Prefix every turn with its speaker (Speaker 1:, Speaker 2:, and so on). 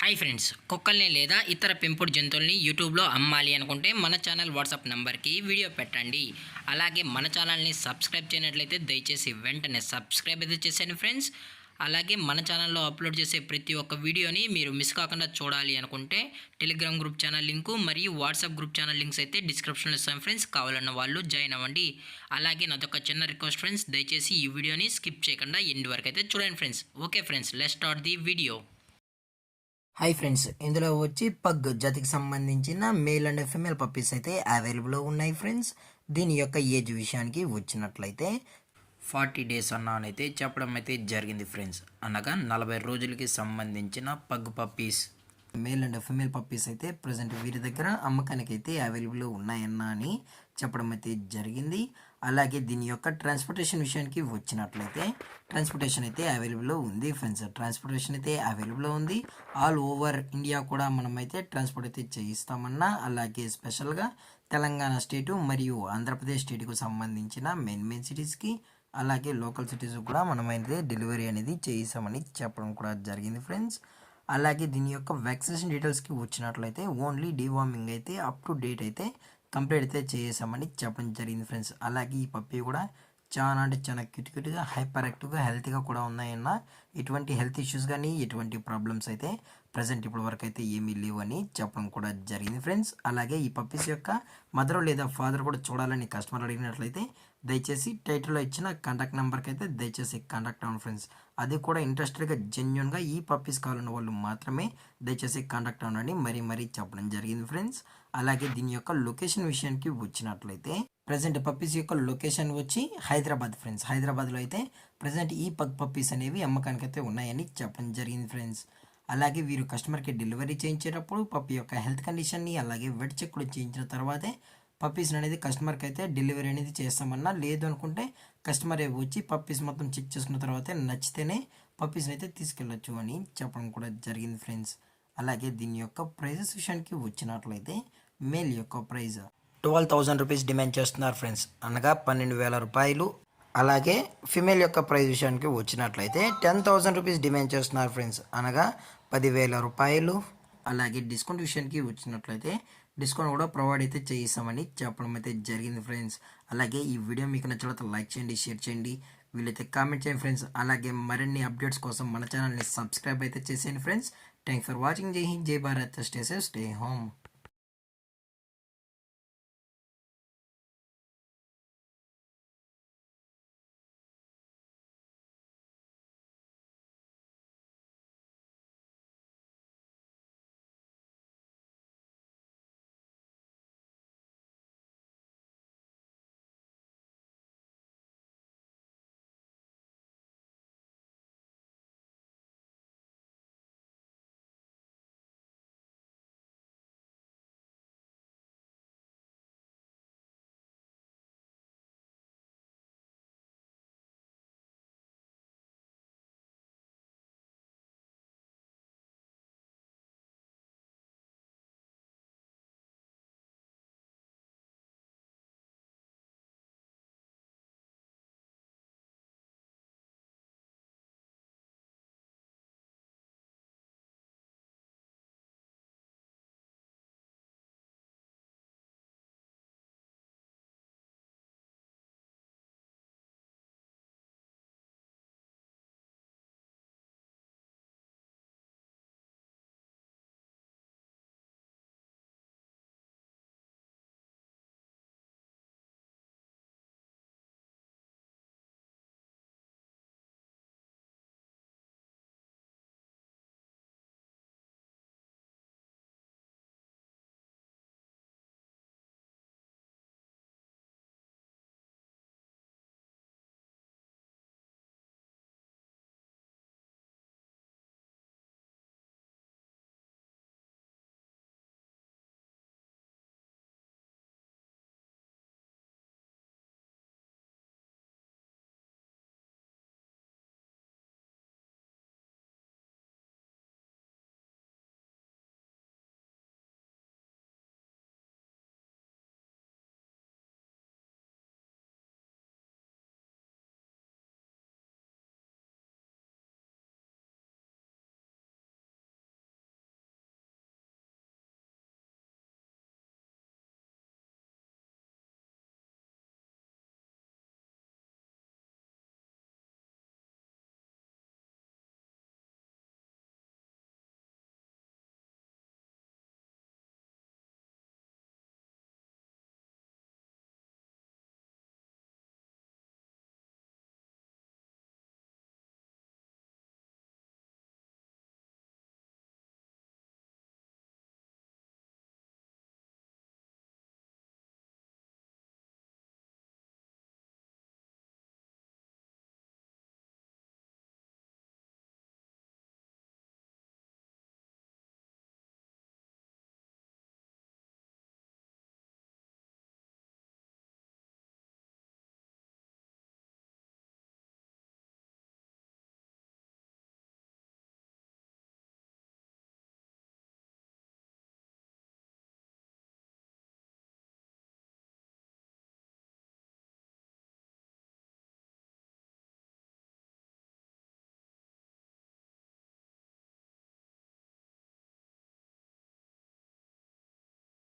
Speaker 1: Hi friends, కుక్కల్ని లేదా ఇతర పెంపుడు జంతువుల్ని యూట్యూబ్లో అమ్మాలి అనుకుంటే మన ఛానల్ వాట్సాప్ నెంబర్కి వీడియో పెట్టండి. అలాగే మన ఛానల్ని సబ్స్క్రైబ్ చేయనట్లయితే దయచేసి వెంటనే సబ్స్క్రైబ్ అయితే చేసేయండి ఫ్రెండ్స్. అలాగే మన ఛానల్లో అప్లోడ్ చేసే ప్రతి ఒక్క వీడియోని మీరు మిస్ కాకుండా చూడాలి అనుకుంటే టెలిగ్రామ్ గ్రూప్ ఛానల్ లింకు మరియు వాట్సాప్ గ్రూప్ ఛానల్ లింక్స్ అయితే డిస్క్రిప్షన్లో ఇస్తాను ఫ్రెండ్స్. కావాలన్న వాళ్ళు జాయిన్ అవ్వండి. అలాగే నాదొక చిన్న రిక్వెస్ట్ ఫ్రెండ్స్, దయచేసి ఈ వీడియోని స్కిప్ చేయకుండా ఎండ్ వరకు అయితే చూడండి friends. Okay friends, let's start the video.
Speaker 2: Hi friends, ఇందులో వచ్చి పగ్ జాతికి సంబంధించిన మేల్ అండ్ ఫిమేల్ పప్పీస్ అయితే అవైలబుల్లో ఉన్నాయి ఫ్రెండ్స్. దీని యొక్క ఏజ్ విషయానికి వచ్చినట్లయితే 40 days అన్నానైతే చెప్పడం అయితే జరిగింది ఫ్రెండ్స్. అనగా 40 రోజులకి సంబంధించిన pug puppies, male and female puppies అయితే ప్రజెంట్ వీరి దగ్గర అమ్మకానికి అయితే అవైలబుల్లో ఉన్నాయన్నా అని చెప్పడం అయితే జరిగింది. అలాగే దీని యొక్క ట్రాన్స్పోర్టేషన్ విషయానికి వచ్చినట్లయితే ట్రాన్స్పోర్టేషన్ అయితే అవైలబుల్లో ఉంది ఫ్రెండ్స్. ట్రాన్స్పోర్టేషన్ అయితే అవైలబుల్లో ఉంది. ఆల్ ఓవర్ ఇండియా కూడా మనమైతే ట్రాన్స్పోర్ట్ అయితే చేయిస్తామన్నా, అలాగే స్పెషల్గా తెలంగాణ స్టేటు మరియు ఆంధ్రప్రదేశ్ స్టేట్కు సంబంధించిన మెయిన్ సిటీస్కి అలాగే లోకల్ సిటీస్ కూడా మనమైతే డెలివరీ అనేది చేయిస్తామని చెప్పడం కూడా జరిగింది ఫ్రెండ్స్. అలాగే దీని యొక్క వ్యాక్సినేషన్ డీటెయిల్స్కి వచ్చినట్లయితే ఓన్లీ డీవార్మింగ్ అయితే అప్ టు డేట్ అయితే కంప్లీట్ అయితే చేసామని చెప్పడం జరిగింది ఫ్రెండ్స్. అలాగే ఈ పప్పీ కూడా చాలా అంటే చాలా క్యూట్గా హైపర్ యాక్టివ్గా హెల్తీగా కూడా ఉన్నాయన్న. ఎటువంటి హెల్త్ ఇష్యూస్ కానీ ఎటువంటి ప్రాబ్లమ్స్ అయితే ప్రజెంట్ ఇప్పటి వరకు అయితే ఏమీ లేవు అని చెప్పడం కూడా జరిగింది ఫ్రెండ్స్. అలాగే ఈ పప్పీస్ యొక్క మదర్ లేదా ఫాదర్ కూడా చూడాలని కస్టమర్ అడిగినట్లయితే దయచేసి టైటిల్లో ఇచ్చిన కాంటాక్ట్ నెంబర్కి అయితే దయచేసి కాంటాక్ట్ అవ్వండి ఫ్రెండ్స్. అది కూడా ఇంట్రెస్టెడ్గా జెన్యున్గా ఈ పప్పీస్ కావాలన్న వాళ్ళు మాత్రమే దయచేసి కాంటాక్ట్ అవ్వండి మరీ చెప్పడం జరిగింది ఫ్రెండ్స్. అలాగే దీని యొక్క లొకేషన్ విషయానికి వచ్చినట్లయితే ప్రజెంట్ పప్పీస్ యొక్క లొకేషన్ వచ్చి హైదరాబాద్ ఫ్రెండ్స్. హైదరాబాద్లో అయితే ప్రజెంట్ ఈ పగ్ పప్పీస్ అనేవి అమ్మకానికి అయితే ఉన్నాయని చెప్పడం జరిగింది ఫ్రెండ్స్. అలాగే వీరు కస్టమర్కి డెలివరీ చేయించేటప్పుడు పప్పీ యొక్క హెల్త్ కండిషన్ని అలాగే వెట్ చెక్ కూడా చేయించిన తర్వాతే పప్పీస్ అనేది కస్టమర్కి అయితే డెలివరీ అనేది చేస్తామన్నా. లేదు అనుకుంటే కస్టమర్ వచ్చి పప్పీస్ మొత్తం చెక్ చేసుకున్న తర్వాత నచ్చితేనే పప్పీస్ని అయితే తీసుకెళ్ళొచ్చు అని చెప్పడం కూడా జరిగింది ఫ్రెండ్స్. అలాగే దీని యొక్క ప్రైజెస్ విషయానికి వచ్చినట్లయితే మేల్ యొక్క ప్రైజ్ 12,000 రూపీస్ డిమాండ్ చేస్తున్నారు ఫ్రెండ్స్, అనగా 12,000 రూపాయలు. అలాగే ఫిమేల్ యొక్క ప్రైజ్ విషయానికి వచ్చినట్లయితే 10,000 రూపీస్ డిమాండ్ చేస్తున్నారు ఫ్రెండ్స్, అనగా 10,000 రూపాయలు. అలాగే డిస్కౌంట్ విషయానికి వచ్చినట్లయితే డిస్కౌంట్ కూడా ప్రొవైడ్ అయితే చేయిస్తామని చెప్పడం అయితే జరిగింది ఫ్రెండ్స్. అలాగే ఈ వీడియో మీకు నచ్చినట్లయితే లైక్ చేయండి, షేర్ చేయండి, వీలైతే కామెంట్ చేయండి ఫ్రెండ్స్. అలాగే మరిన్ని అప్డేట్స్ కోసం మన ఛానల్ని సబ్స్క్రైబ్ అయితే చేసేయండి ఫ్రెండ్స్. Thanks for watching. జై హింద్, జై Bharat, stay safe, stay home.